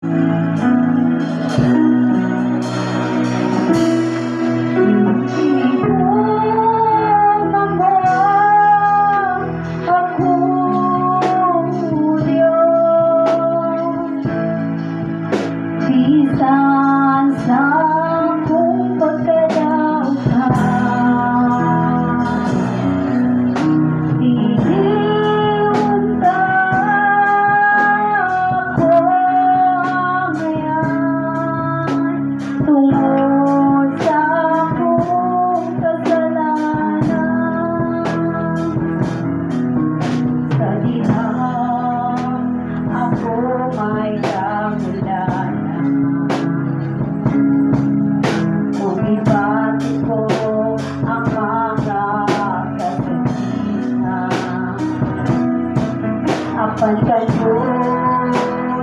Bisan sa akong pagkadauhan, unta ako ngayon tungod sa akong kasalanan. Sa dihang ako may kagulan, ibati ko ang mga kasabihan. Apan kayo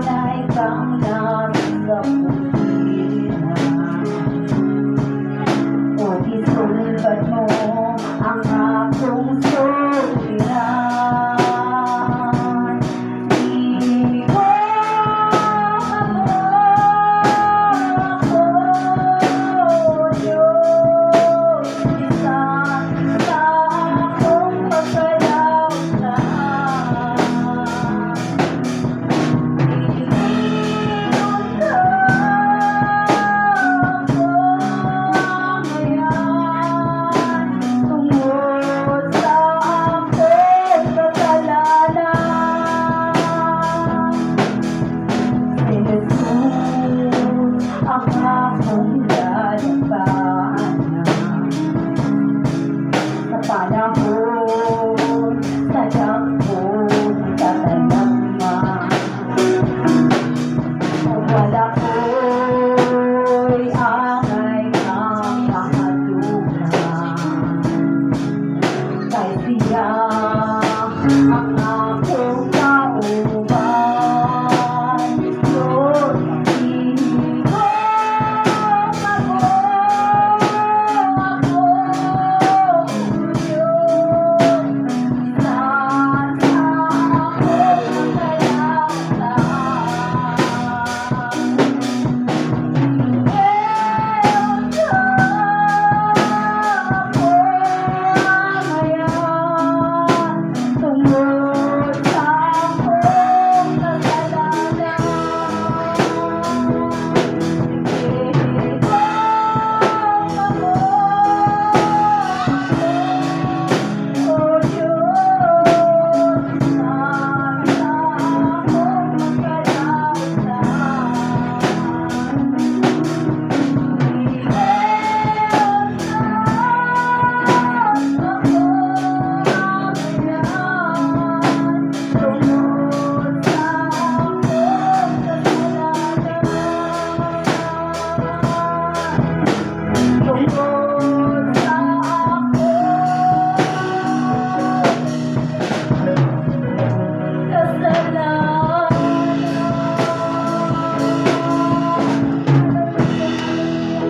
na ikang nasa pulihan, o isulbat mo ang akong suliran. Panahon sa dapon tatanagman, wala